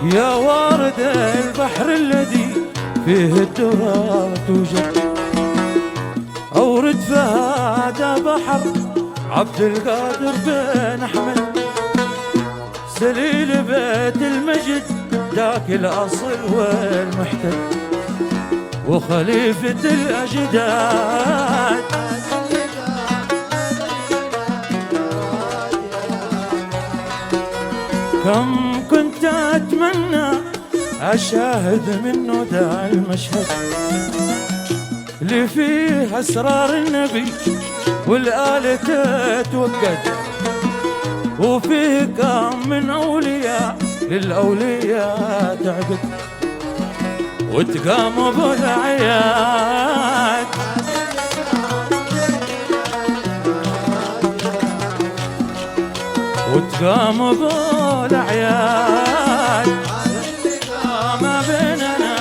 يا وارد البحر الذي فيه الدرى توجد، أورد فهذا بحر عبد القادر بن أحمد، سليل بيت المجد ذاك الأصل والمحتد، وخليفة الأجداد. كم كنت أتمنى أشاهد منه ذا المشهد اللي فيه أسرار النبي والآل تتوقد، وفيه كم من أولياء للأولياء تعبد، وتقام بالأعياد. وتقام بالأعياد ما بيننا.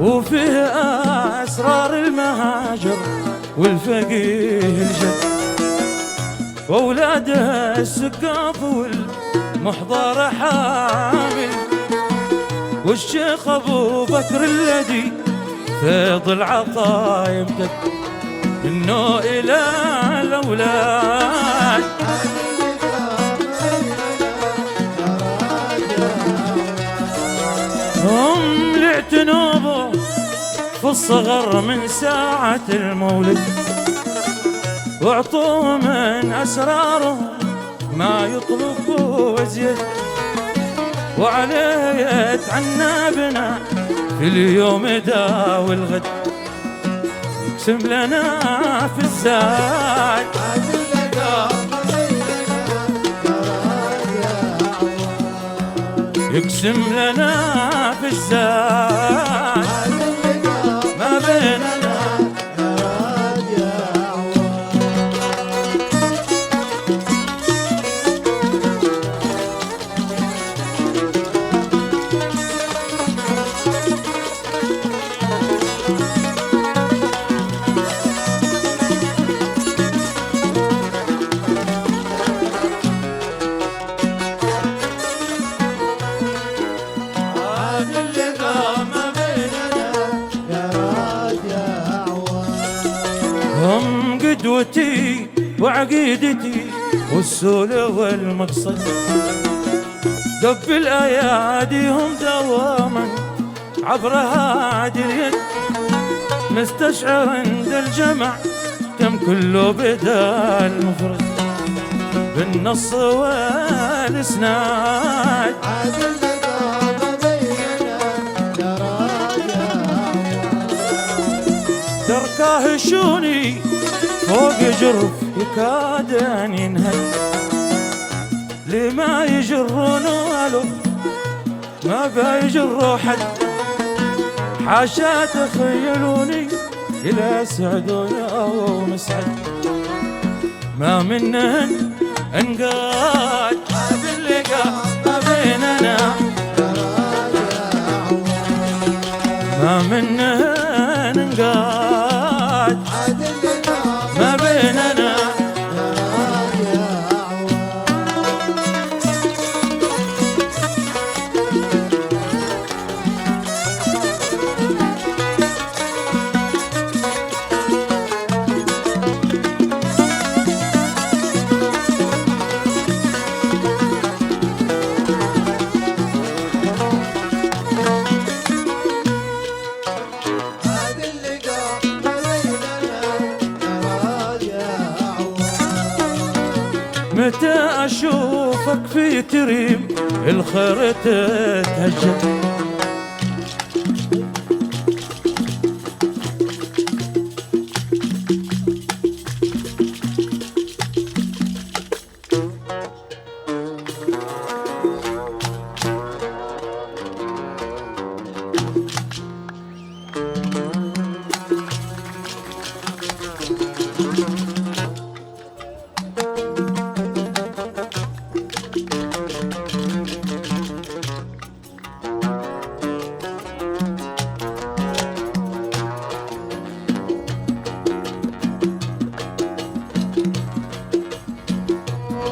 وفيه أسرار المهاجر والفقيه الجد، وأولاده السقاف والمحضر حامل، والشيخ أبو بكر الذي فيض العطا يمتد منه إلى الأولاد. هم لاعتنوبه في الصغر من ساعة المولد، واعطوه من أسراره ما يطلبه وزيد، وعليه يتعنى بنا في اليوم دا والغد، يقسم لنا في الزاد. يقسم لنا في الزاد ما بيننا. هم قدوتي وعقيدتي والسولة والمقصد، دب الأيادي هم دواما عبر هادي اليد، مستشعر عند الجمع كم كله بدا المفرد بالنص والإسناد. تركاه شوني فوق جرف يكاد أن ينهد، لما يجرون له ما بيجروا حد، حاشا تخيلوني إلى سعد يا مسعد ما منهن انقاد. هذا اللقاء ما بيننا ما منهن انقاد، ما بيننا. متى أشوفك في تريم الخير تتهجد،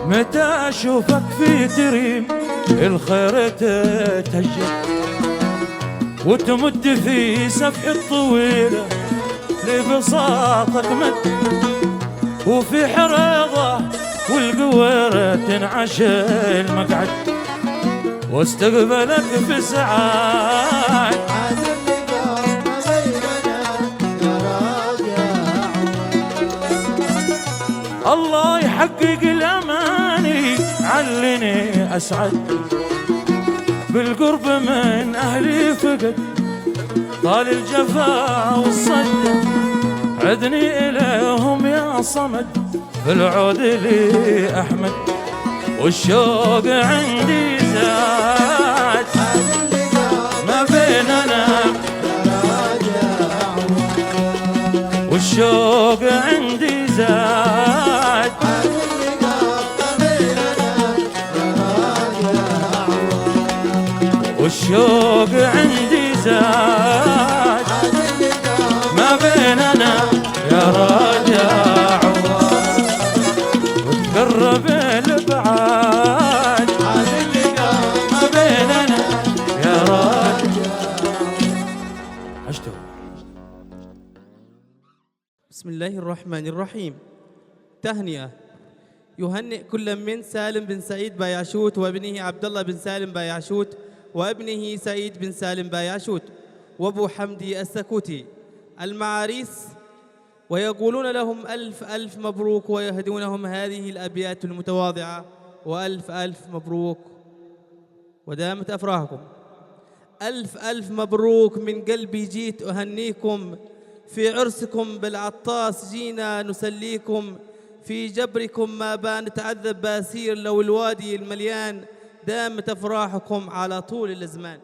متى أشوفك في تريم الخير تتهجر وتمد في سفح الطويلة لبساطك مد وفي حريضة والقويرة تنعش المقعد واستقبلك في سعاد. الله يحقق الأماني علني أسعد بالقرب من أهلي فقد طال الجفا والصد عدني إليهم يا صمد في العود لي أحمد والشوق عندي زاد ما بيننا والشوق عندي زاد والشوق عندي زاد ما بيننا يا راجع وتقرب الابعاد ما بيننا يا راجع. عشتوا. بسم الله الرحمن الرحيم. تهنئة يهنئ كل من سالم بن سعيد بايعشوت وابنه عبد الله بن سالم بايعشوت وابنه سعيد بن سالم بايعشوت وابو حمدي السكوتي المعاريس ويقولون لهم ألف ألف مبروك ويهدونهم هذه الأبيات المتواضعة وألف ألف مبروك ودامت أفراحكم. ألف ألف مبروك من قلبي جيت أهنيكم في عرسكم بالعطاس جينا نسليكم في جبركم ما بان نتعذب باسير لو الوادي المليان دامت أفراحكم على طول الأزمان.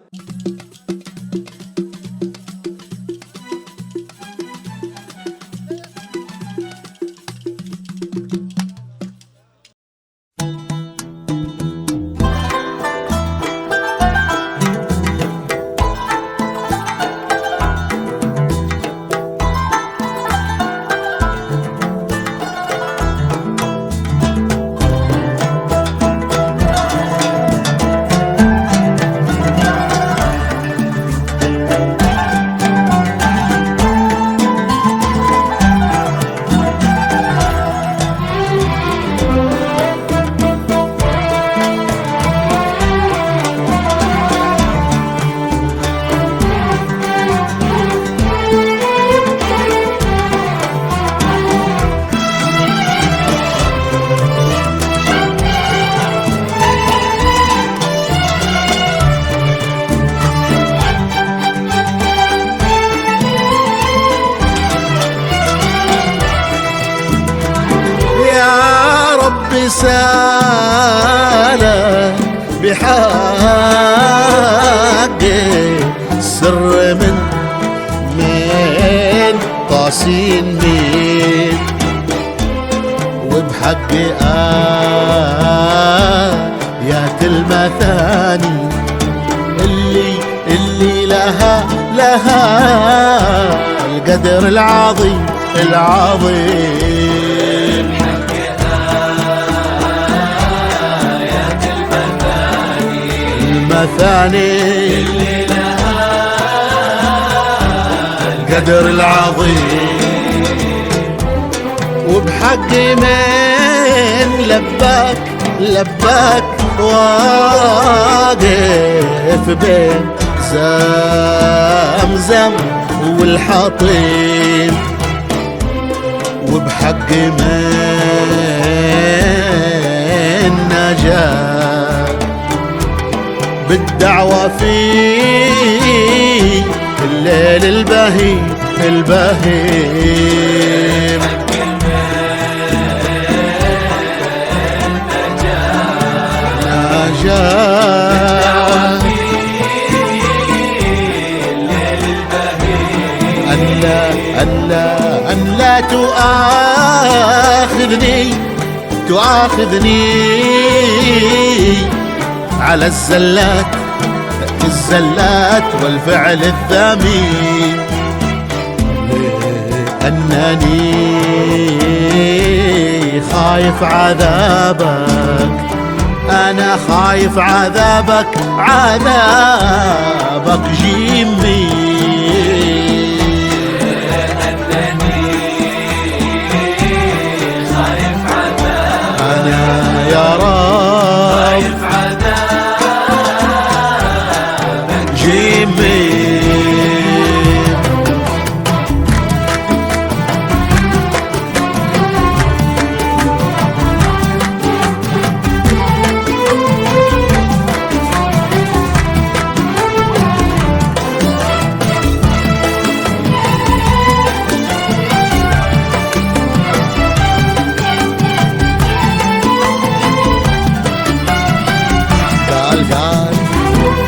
رسالة بحقي سر من طاسين مين وبحقي آيات المثاني اللي لها القدر العظيم المثاني اللي لها القدر العظيم وبحقي من لباك واقف بين زمزم والحطيم وبحقي من نجاة بالدعوة في الليل البهيم أن لا تؤاخذني على الزلات والفعل الذميم لأنني خايف عذابك، أنا خايف عذابك، عذابك جيمي. أنا يا رب خايف عذابك جيمي.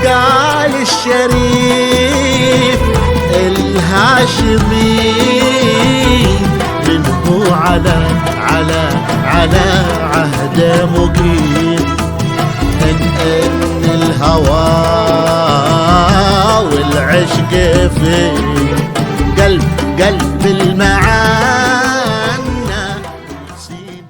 قال الشريف الهاشمي منه على عهده مقيم، إن الهوى والعشق في قلب المعنى سين.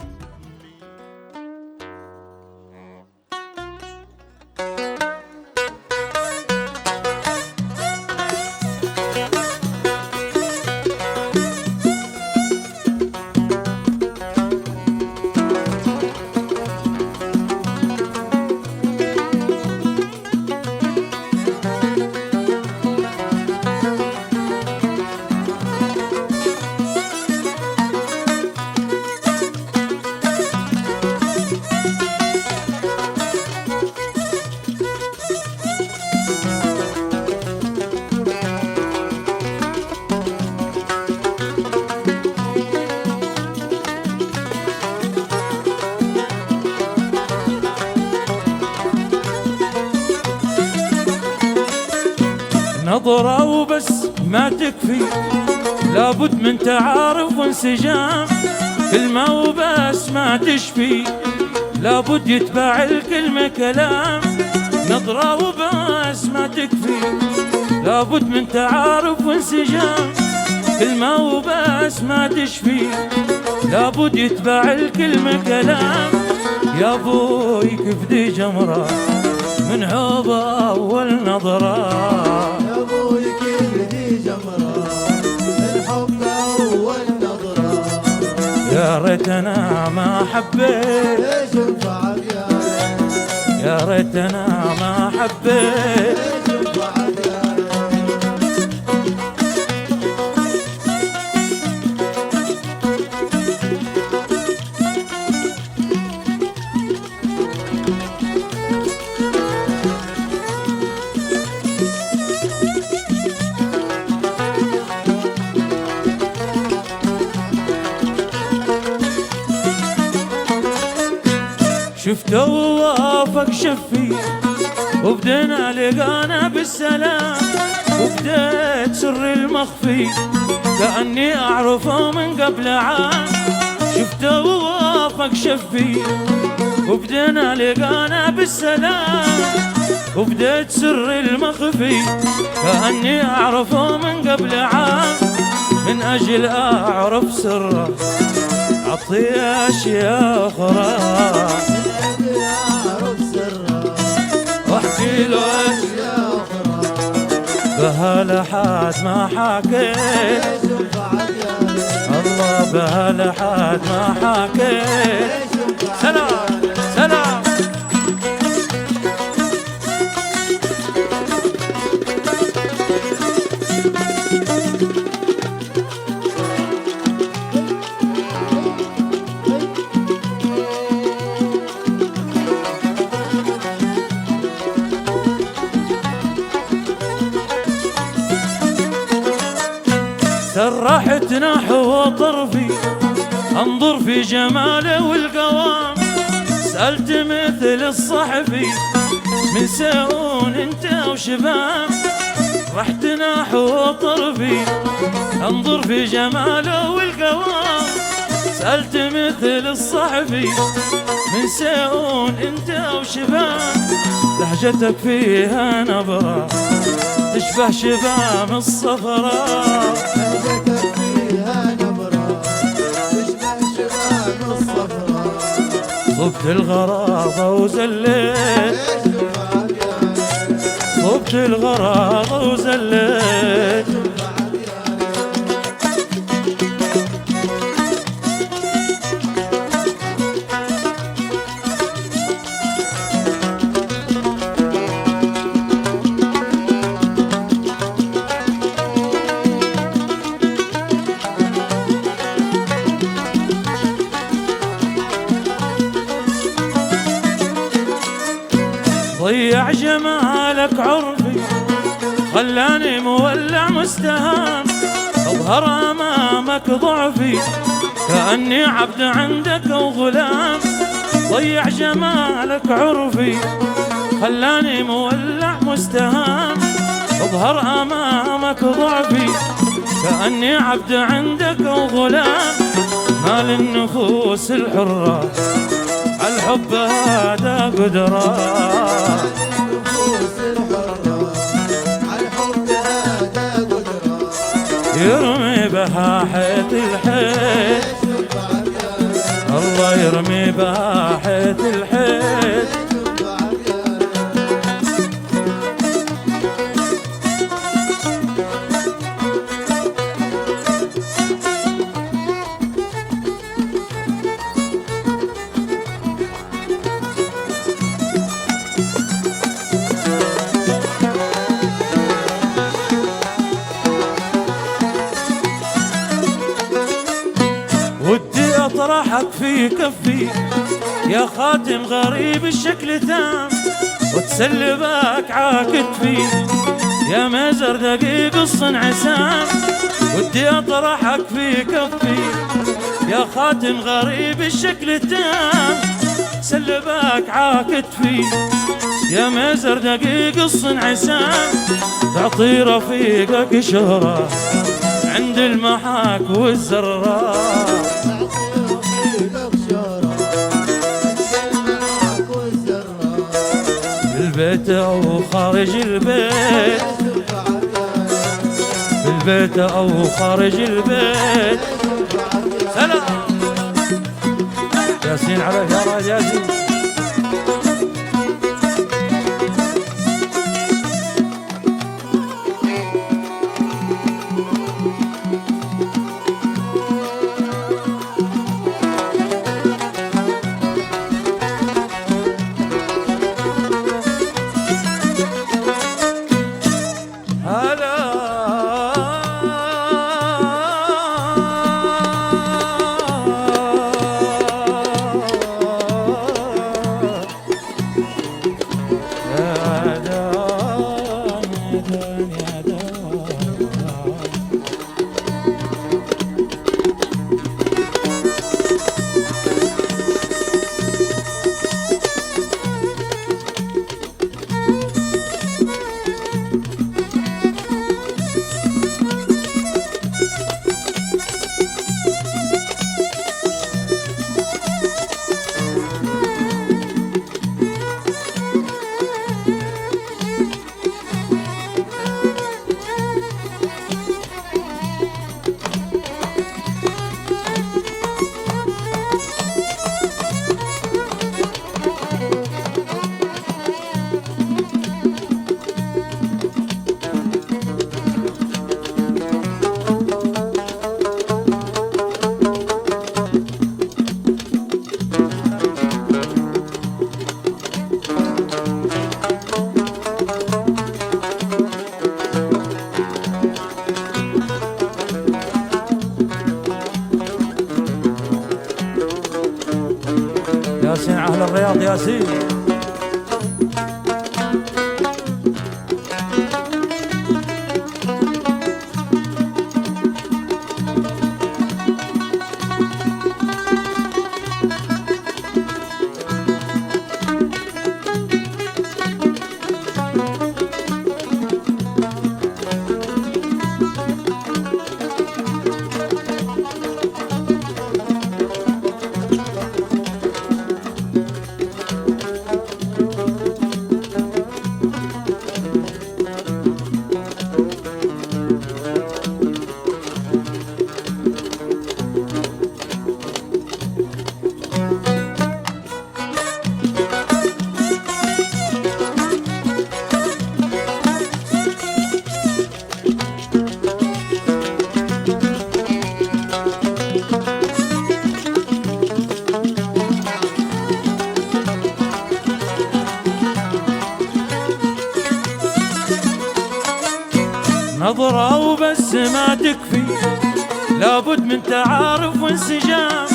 نظرة وبس ما تكفي، لابد من تعارف وانسجام. كلمة وبس ما تشفي، لابد يتبع الكلمة كلام. نظرة وبس ما تكفي، لابد من تعارف وانسجام. كلمة وبس ما تشفي، لابد يتبع الكلمة كلام. يا بوي كفدي جمرة من حب أول نظرة، يا ابوي كفدي جمرة من حب أول نظرة. يا ريت أنا ما حبيت، ليش انفعل يا ريت، يا ريت أنا ما حبيت. ليش انفعل يا ريت. شفته ووافق شفي، وبدينا لقانا بالسلام. وبديت سر المخفي كأني أعرفه من قبل عام. شفته ووافق شفي، وبدينا لقانا بالسلام. وبديت سر المخفي كأني أعرفه من قبل عام. من أجل أعرف سره أعطيه أشياء أخرى، واحكي له أشياء أخرى. بهالحاد ما حكيت، الله بهالحاد ما حكيت. سلام سلام. سرحت نحو طرفي انظر في جماله والقوام. سألت مثل الصحفي من سؤون انت وشباب. رحت نحو طرفي انظر في جماله والقوام. سألت مثل الصحفي من سؤون انت وشباب. لهجتك فيها نبرة تشبه شباب الصفراء. لهجتك فيها نبرة تشبه شباب الصفراء. صبت الغراضة وزليت، صبت الغراضة وزليت. ضيع جمالك عرفي خلاني مولع مستهان، اظهر امامك ضعفي كأني عبد عندك او غلام. ضيع جمالك عرفي خلاني مولع مستهان، اظهر امامك ضعفي كأني عبد عندك او غلام. مال النفوس الحرة الحب هذا قدرة، النفوس الحرة الحب هذا قدرة. يرمي بها حيط الحيط، الله يرمي بها حيط الحيط. ودي اطرحك في كفي يا خاتم غريب الشكل تام، وتسلبك عاكتفي يا مزر دقيق الصنع سام. ودي اطرحك في كفي يا خاتم غريب الشكل تام، سلبك عاكتفي يا مزر دقيق الصنع سام. تعطي رفيقك شهرة عند المحاك والزرار، بالبيت او خارج البيت، بالبيت او خارج البيت. سلام ياسين عليك يا راجل ياسين. ياسين أهل الرياض ياسين. نظرة وبس ما تكفي، لابد من تعارف وانسجام.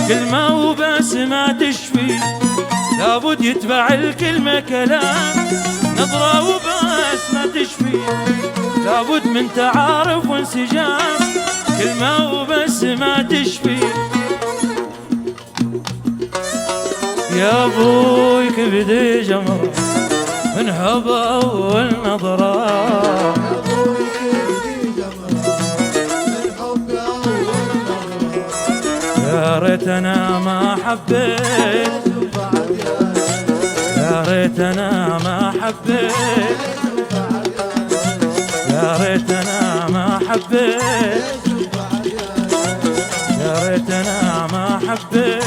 كلمة وبس ما تشفي، لابد يتبع الكلمة كلام. نظرة وبس ما تشفي، لابد من تعارف وانسجام. كلمة وبس ما تشفي. يا ابوي كبدي جمرة من حب اول نظرة. يا ريت انا ما حبيت، يا ريت انا ما حبيت، يا ريت انا ما حبيت، يا ريت انا ما حبيت،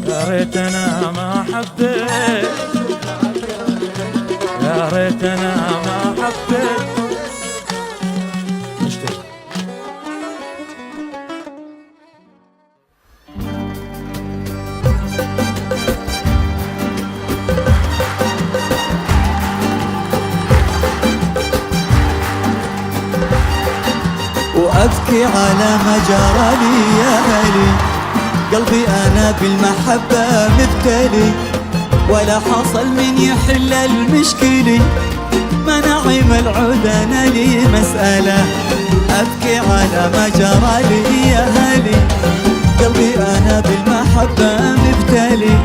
يا ريت انا ما حبيت، يا ريت انا ما حبيت. وأبكي على ما جرى لي يا أهلي، قلبي أنا بالمحبة مبتلي، ولا حصل من يحل المشكلة، ما نعم العود أنا لي مسألة. أبكي على ما جرى لي يا أهلي، قلبي أنا بالمحبة مبتلي،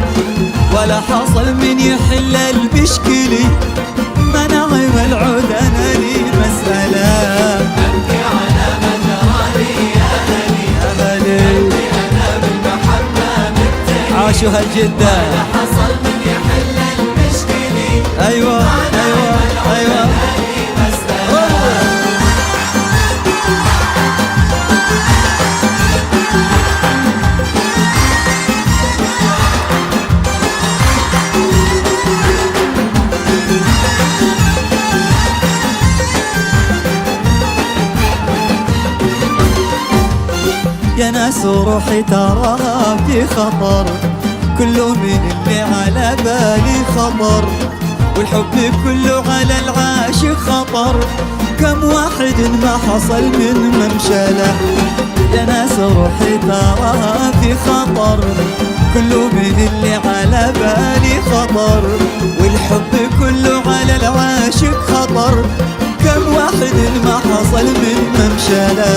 ولا حصل من يحل المشكلة، ما نعم العود أنا لي مسألة. أبكي على ما جرى لي يا أهلي، قلبي أنا بالمحبة مبتلي، عاشوا هالجدة، ولا حصل من يحل المشكلة. أيوة أيوة أيوة يا ناس روحي تراها في خطر، كله من اللي على بالي خطر، والحب كله على العاشق خطر، كم واحد ما حصل من ممشله. يا ناس روحي تراها في خطر، كله من اللي على بالي خطر، والحب كله على العاشق خطر، كم واحد ما حصل من ممشله.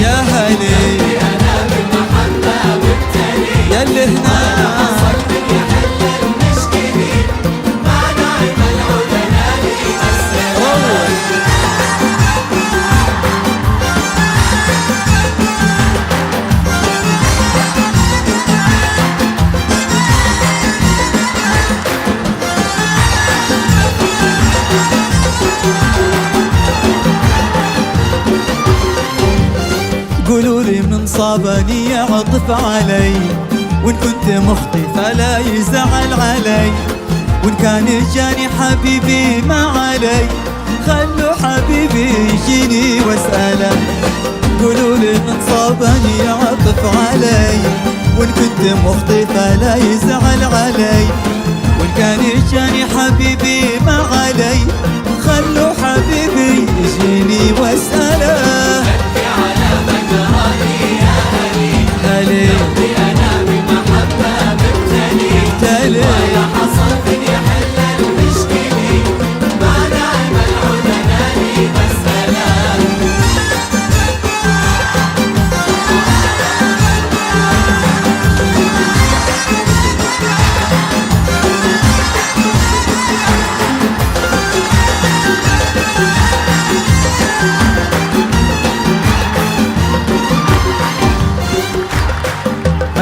يا هلي أنا بالمحبة مبتلي، يا اللي هنا حصل من يحل المشكلة، ما نعم العود أنا لي مسألة. قولوا لي من صابني يعطف علي، وإن كنت مخطي فلا يزعل علي، وإن كان جاني حبيبي ما علي، خلوا حبيبي يجيني واسأله. قولوا لي من صابني يعطف علي، وإن كنت مخطي فلا يزعل علي، وإن كان جاني حبيبي ما علي، خلوا حبيبي يجيني واسأله. قلبي أنا بمحبة مبتلي، ولا حصل من يحل المشكلة، ما نعم العود أنا لي مسألة.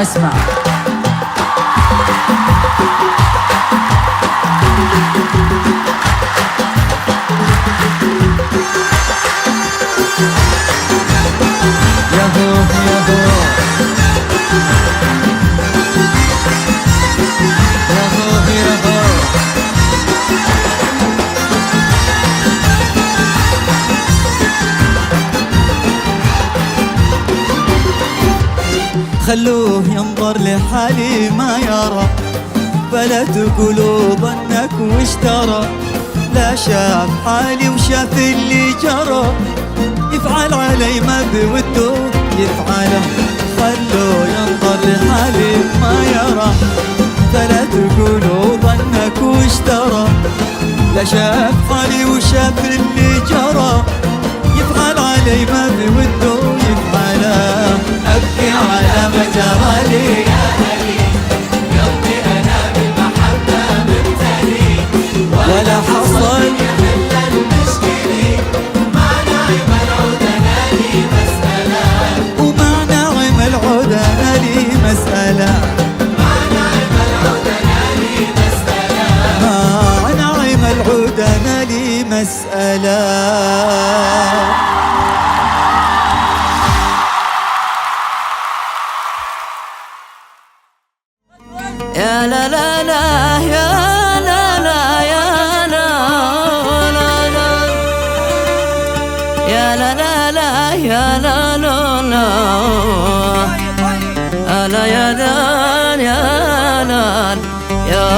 اسمع ياهو ياهو ياهو ياهو خلوه ينظر لحالي ما يرى، فلا تقولوا ظنك واشترى. لا شاف حالي وشاف اللي جرى، يفعل علي ما بوده يفعله. خلوه ينظر لحالي ما يرى، فلا تقولوا ظنك واشترى. لا شاف حالي وشاف اللي جرى، يفعل علي ما بوده يفعله. أبكي على ما جرى لي يا هلي، قلبي أنا بالمحبة مبتلي، ولا حصل يحل المشكلة. مع ناعم العود أنا لي مسألة، ومع ناعم العود أنا لي مسألة. مع ناعم العود أنا لي مسألة، مع ناعم العود أنا لي مسألة. يا لا لا لا يا لا لا يا لا لا لا يا لا لا لا يا لا لا لا ألا يا لا يا لا يا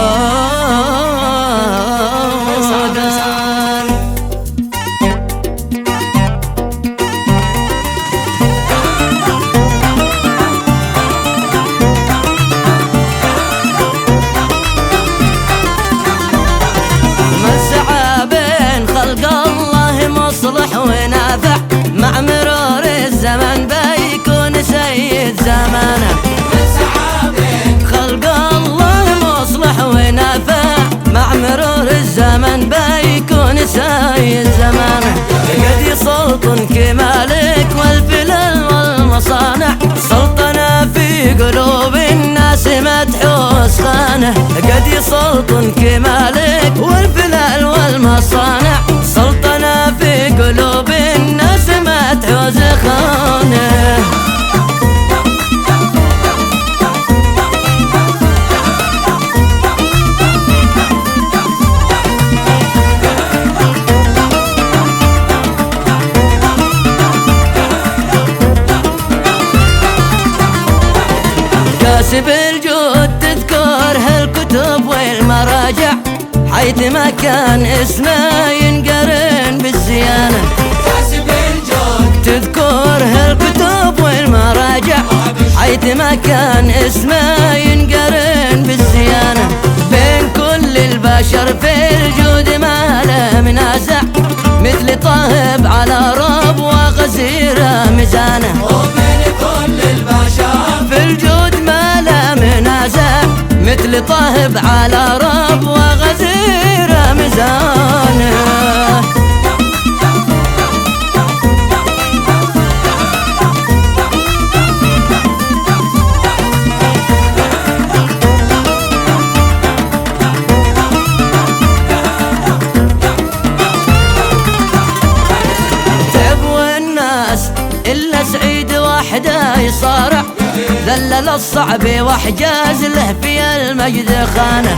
ونافع، مع مرور الزمن بيكون سيد زمانه. خلق الله مصلح ونافع، مع مرور الزمن بيكون سيد زمانه. قد يسلطن كمالك والفلل والمصانع، سلطنة في قلوب الناس مدحوس خانه. قد يسلطن كمالك والفلل والمصانع، سلطنة في قلوب الناس مدحوس خانه. كاسب الجود تذكر هالكتب والمراجع، حيث ما كان اسمه ينقرن بالزيانة. كاسب الجود تذكر هالكتب والمراجع، حيث ما كان اسمه ينقرن بالزيانة. بين كل البشر في الجود ما له منازع، مثل طاهب على رب وغزيره ميزانه. وبين كل البشر في الجود ما له منازع، مثل طاهب على رب وغزيره ميزانه. إلا سعيد وحده يصارع، ذلل الصعب وحجاز له في المجد خانه.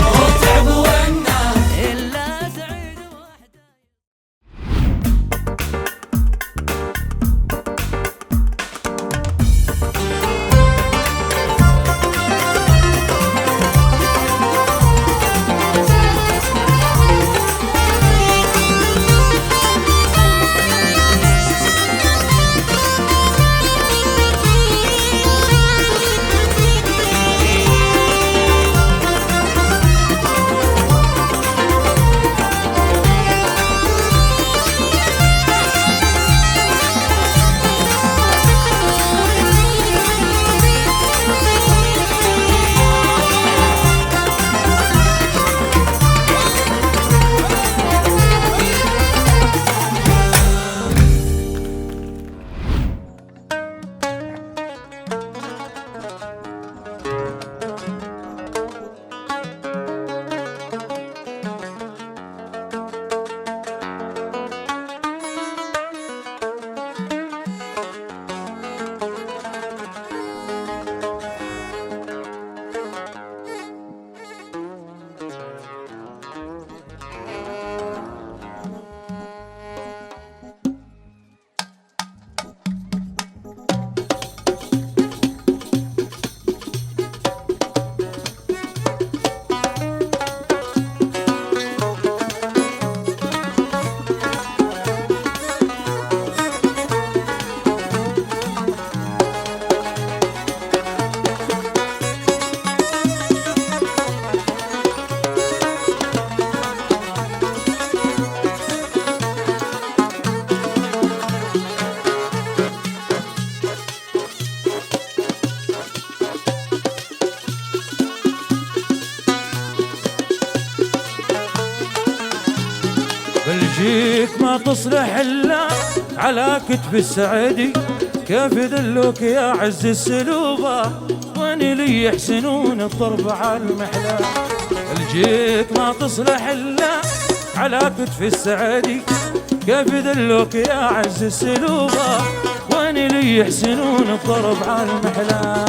تصلح إلا على كتف السعدي، كيف يدلوك يا عز السلوبة وين لي يحسنون الضرب على المحلى. الجيك ما تصلح إلا على كتف السعدي، كيف يدلوك يا عز السلوبة وين لي يحسنون الضرب على المحلى.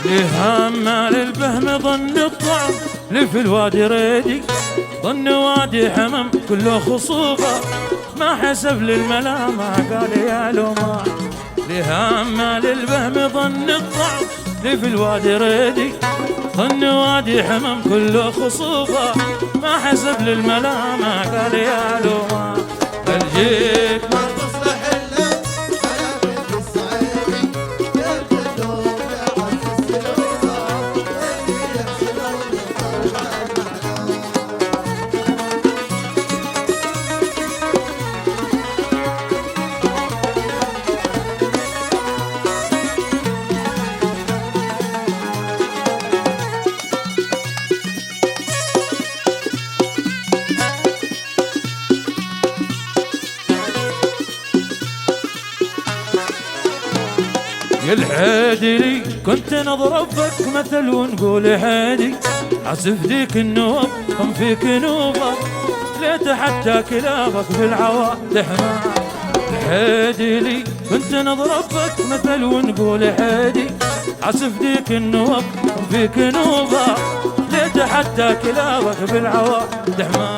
لهمال البهم ظن الطعم لفي الوادي ريدي، ظن وادي حمم كله خصوبة ما حسب للملامة قال يا لوما. لهمال البهم ظن الطعم لفي الوادي ريدي، ظن وادي حمم كله خصوبة ما حسب للملامة قال يا لوما. الجيك ما تصلح إلا على كتف السعيدي، كيف تدوم يا عز السلوبة واللي يحسنون الضرب على المحلى. يا الحادي كنت نضرب بك مثل ونقول حادي، عزف ديك النوب هم فيك نوبة ليت حتى كلابك بالعواد تحمى. الحادي لي كنت نضرب بك مثل ونقول حادي، عزف ديك النوب هم فيك نوبة ليت حتى كلابك بالعواد تحمى.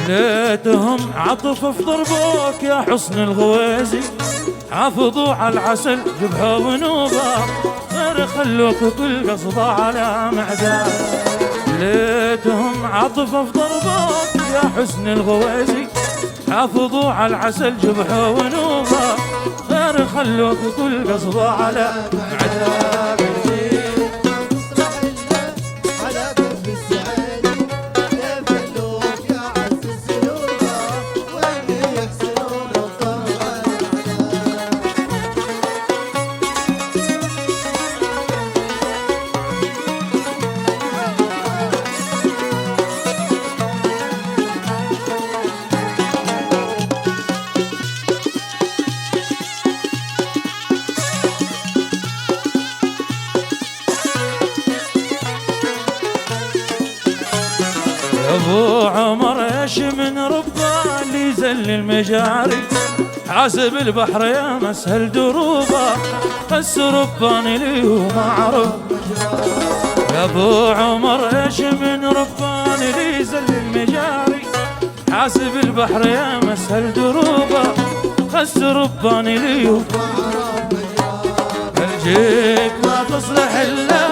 ليتهم عطف في ضربوك يا حسن الغويزي، حافظوا على العسل جبهة ونوبة غير خلوك كل قصبة على معدان. ليتهم عطف في ضربوك يا حسن الغويزي، حافظوا على العسل جبهة ونوبة غير خلوك كل قصبة على معدان. ابو عمر ايش من ربا اللي زل المجاري، حاسب البحر يا مسهل دروبه بس رباني لي وما عرف. يا ابو عمر ايش من رباني اللي زل المجاري، حاسب البحر يا مسهل دروبه بس رباني لي وما عرف. الجيك ما تصلح الا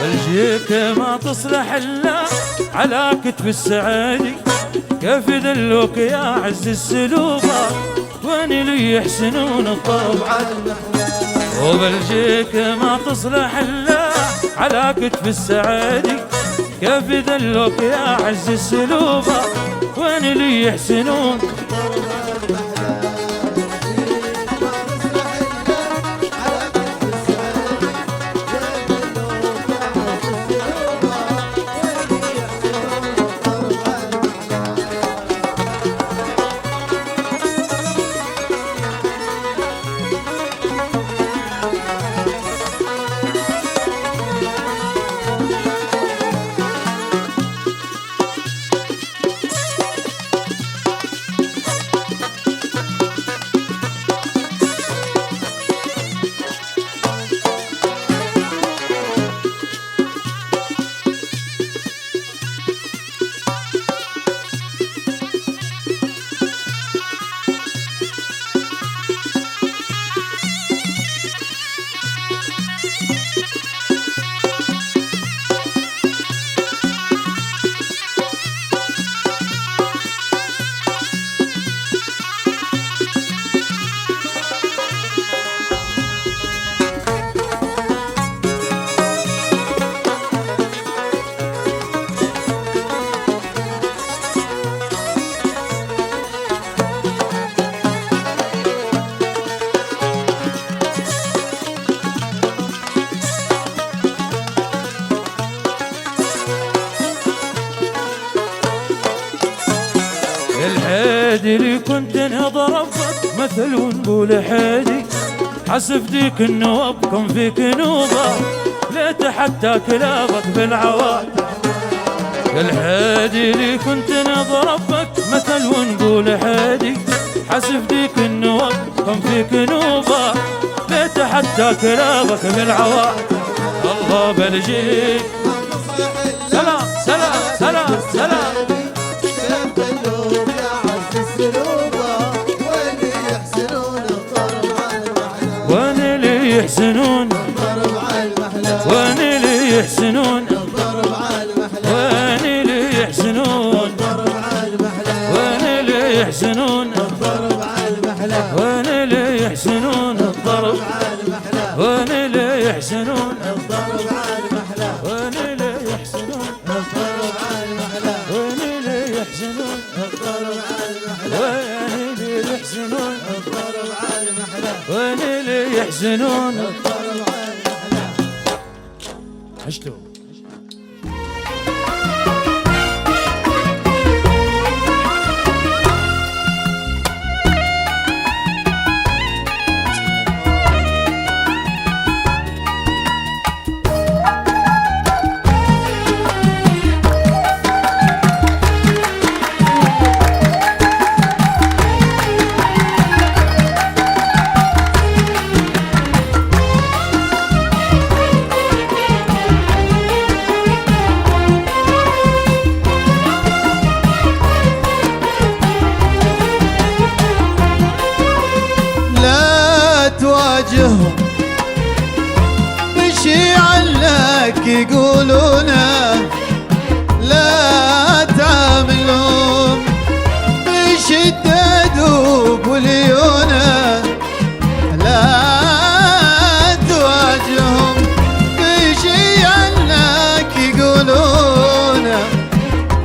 الجيك ما تصلح الا على كتف السعادي، كيف يدلوك يا عز السلوبة وين لي يحسنون الضرب على المحلى. وبلجيك ما تصلح الا على كتف السعادي، كيف ذلوك يا عز السلوبة وين اللي يحسنون؟ الحادي اللي كنت نضربك مثل ونقول حادي، حسب ديك النوب كن فيك نوبة ليت حتى كلابك بالعواد. الحادي اللي كنت نضربك مثل ونقول حادي، حسب ديك النوب كن فيك نوبة ليت حتى كلابك بالعواد. الله بلجيك سلام سلام سلام سلام وين اللي يحسنون؟ وين اللي يحسنون؟ وين اللي يحسنون؟ وين اللي يحسنون؟ وين اللي يحسنون الضرب؟ وين اللي يحسنون الضرب؟ وين اللي يحسنون الضرب؟ وين اللي يحسنون الضرب؟ وين اللي يحسنون الضرب؟ وين اللي يحسنون الضرب؟ عشتوا تواجههم بشي عنك يقولونه، لا تعاملهم بشدة دوب وليونه، لا تواجههم بشي عنك يقولونه،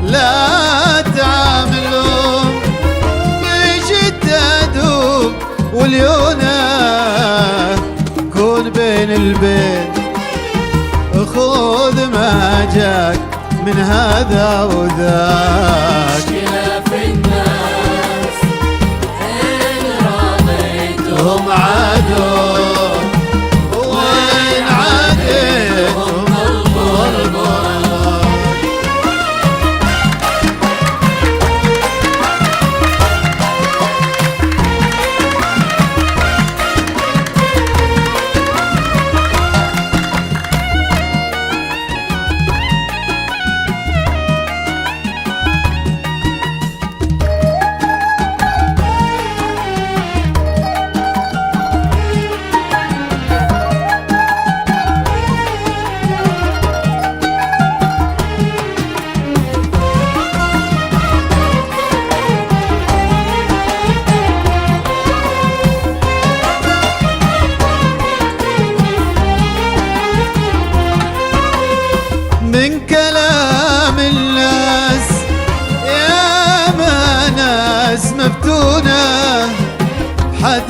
لا تعاملهم بشدة دوب وليونه. كون بين البين خذ ما جاك من هذا وذاك. مشكلة في الناس إن رضيتهم عادوا وين عاديتهم الغربة.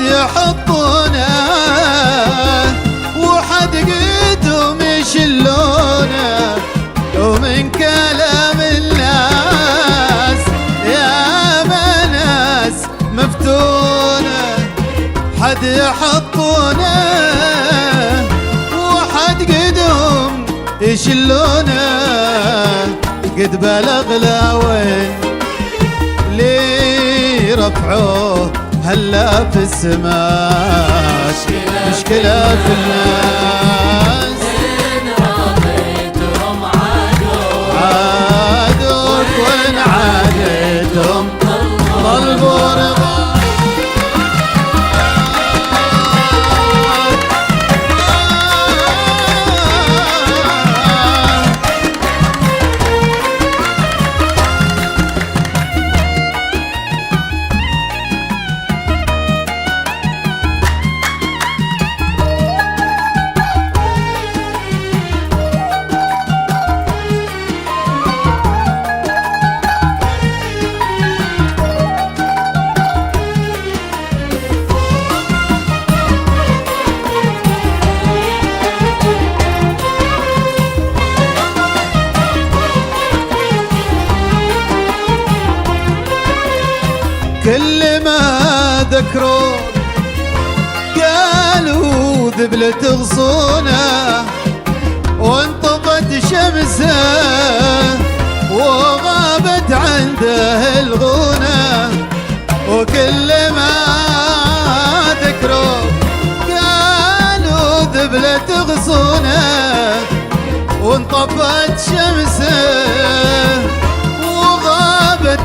يحطونه وحد قدهم يشلونه ومن كلام الناس يا ناس مفتونه حد يحطونه وحد قدهم يشلونه قد بلغ لوين لي رفعوه هلا في السماء مشكلة في الناس إن رضيتهم عادوك وإن عاديتهم طلبوا رضاك كل ما ذكروا قالوا ذبل تغصونه وانطفت شمسه وغابت عنده الغنى وكل ما ذكروا قالوا ذبل تغصونه وانطفت شمسه وغابت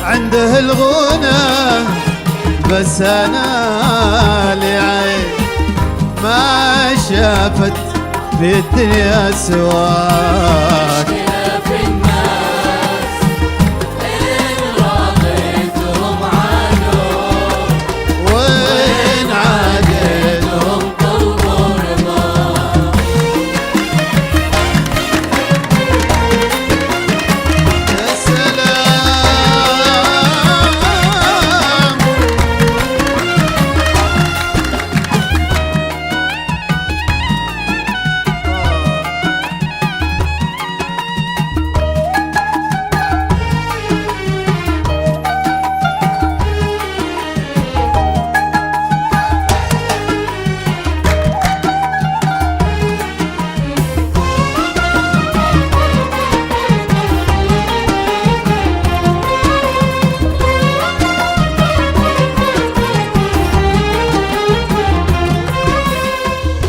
عنده الغنى بس انا لعين ما شافت في الدنيا سواك في الناس إن رضيتهم وين عاديتهم طلبوا رضاك يا سلام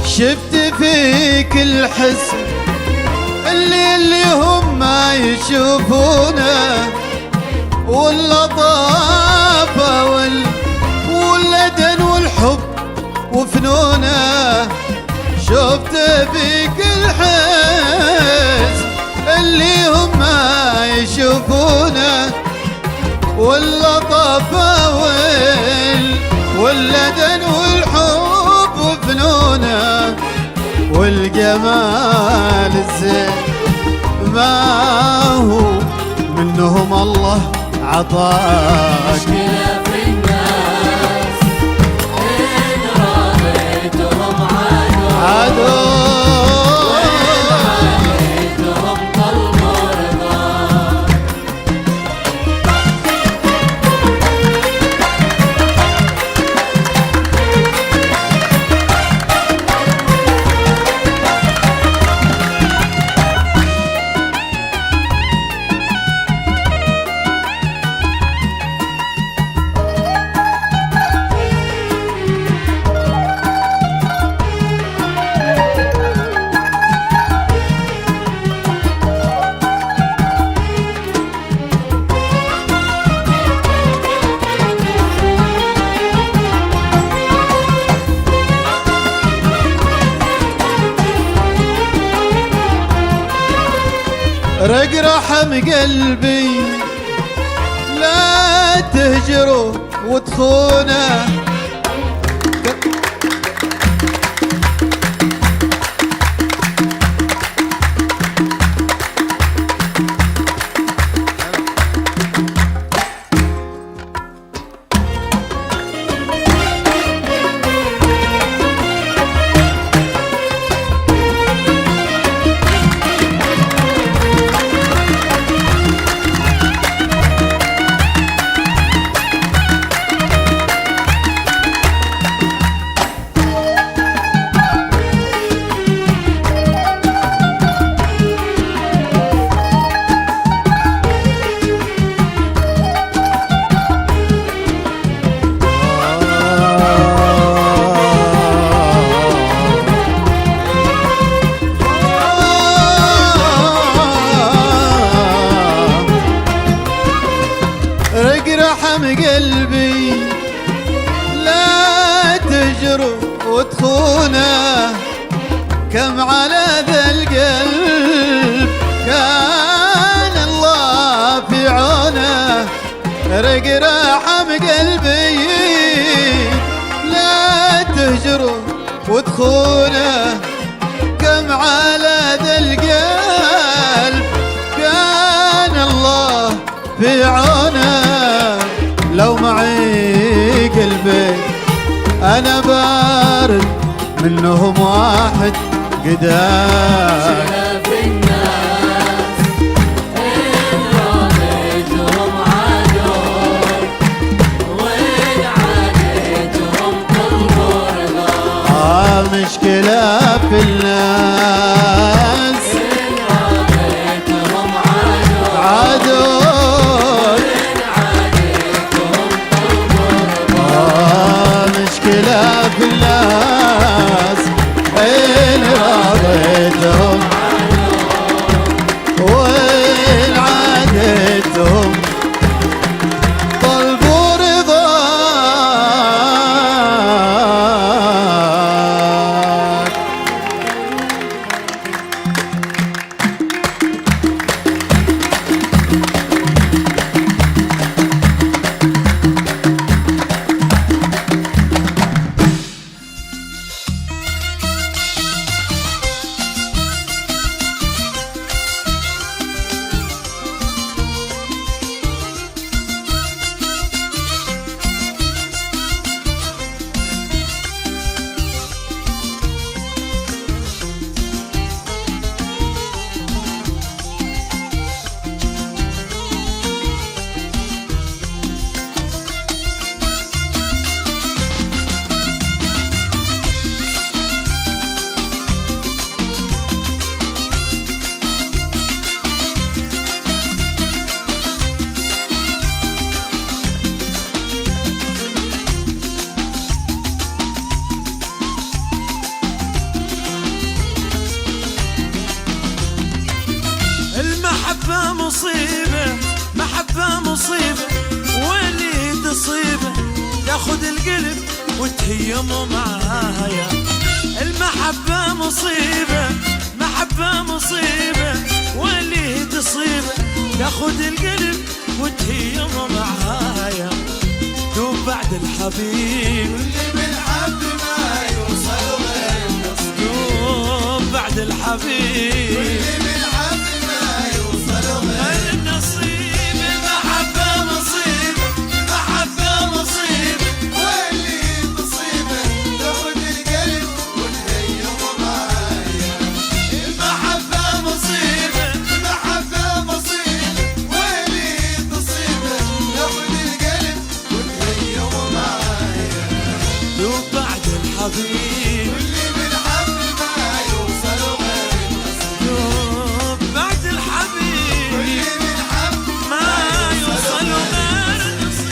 شفت فيك الحزن اللي هم ما يشوفونه واللطافة واللدن والحب وفنونه شفت فيك الحزن اللي هم ما يشوفونه واللطافة واللدن والحب وفنونه والجمال الزين ما هو منهم الله عطاك في الناس إن رضيتهم عدو رضيتهم طلبوا رضاك رق رحم قلبي لا تهجروا وتخونه قلبي لا تجروا وتخونه كم على ذا القلب كان الله في عونه رق رحم قلبي لا تهجروا وتخونه كم على ذا القلب كان الله في عونه لو معي قلبي أنا بارد منهم واحد قدام مشكلة في الناس عدول مشكلة في الناس إن راضيتهم وإن عادتهم طلبوا رضاك. المحبة مصيبة محبة مصيبة واللي تصيبه تاخد القلب وتهيمه معايا. المحبة مصيبة محبة مصيبة واللي تصيبه تاخد القلب وتهيمه معايا. دوب بعد الحبيب واللي بالحب ما يوصل غير النصيب. دوب بعد الحبيب واللي بالحب ما يوصل غير النصيب. المحبة مصيبة محبة مصيبة واللي تصيبه تاخد القلب وتهيمه معايا. المحبة مصيبة محبة مصيبة واللي تصيبه تاخد القلب وتهيمه معايا. دوب بعد الحبيب واللي بالحب ما يوصل غير النصيب. دوب بعد الحبيب واللي بالحب ما يوصل غير النصيب.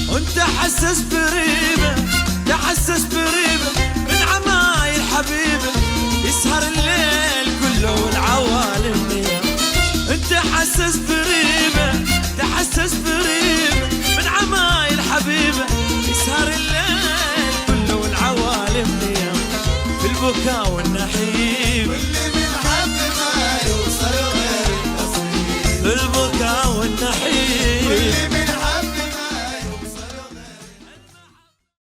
وانت حسس بريبة تحسس بريبة من عمايل حبيبة يسهر الليل كله والعوالم نيام. انت حسس بريبة تحسس بريبة من عمايل حبيبة يسهر الليل كله والعوالم نيام. في البكاء والنحيب